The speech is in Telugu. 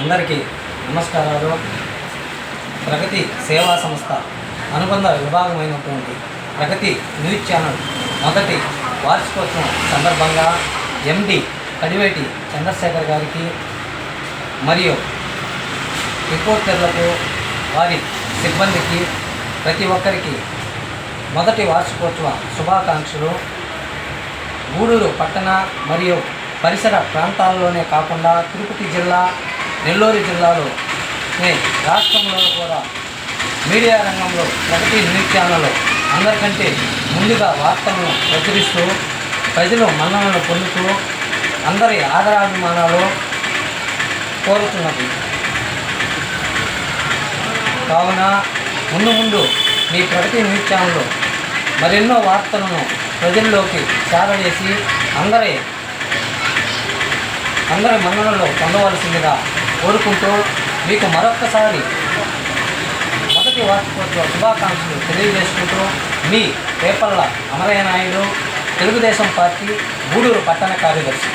అందరికీ నమస్కారాలు. ప్రగతి సేవా సంస్థ అనుబంధ విభాగమైనటువంటి ప్రగతి న్యూస్ ఛానల్ మొదటి వార్షికోత్సవం సందర్భంగా ఎండి కడివేటి చంద్రశేఖర్ గారికి మరియు రిపోర్టర్లకు వారి సిబ్బందికి ప్రతి ఒక్కరికి మొదటి వార్షికోత్సవ శుభాకాంక్షలు. గూడూరు పట్టణ మరియు పరిసర ప్రాంతాల్లోనే కాకుండా తిరుపతి జిల్లా, నెల్లూరు జిల్లాలో రాష్ట్రంలో కూడా మీడియా రంగంలో ప్రగతి న్యూస్ ఛానల్ అందరికంటే ముందుగా వార్తలను ప్రచురిస్తూ ప్రజలు మన్ననలు పొందుతూ అందరి ఆదరాభిమానాలు కోరుతున్నది. కావున ముందు మీ ప్రగతి న్యూస్ ఛానల్ మరెన్నో వార్తలను ప్రజల్లోకి చేరవేసి అందరి మన్ననలు పొందవలసిందిగా కోరుకుంటూ మీకు మరొక్కసారి మొదటి వార్షికోత్సవ శుభాకాంక్షలు తెలియజేసుకుంటూ మీ పేపర్ల అమరయ్య నాయుడు, తెలుగుదేశం పార్టీ గూడూరు పట్టణ కార్యదర్శి.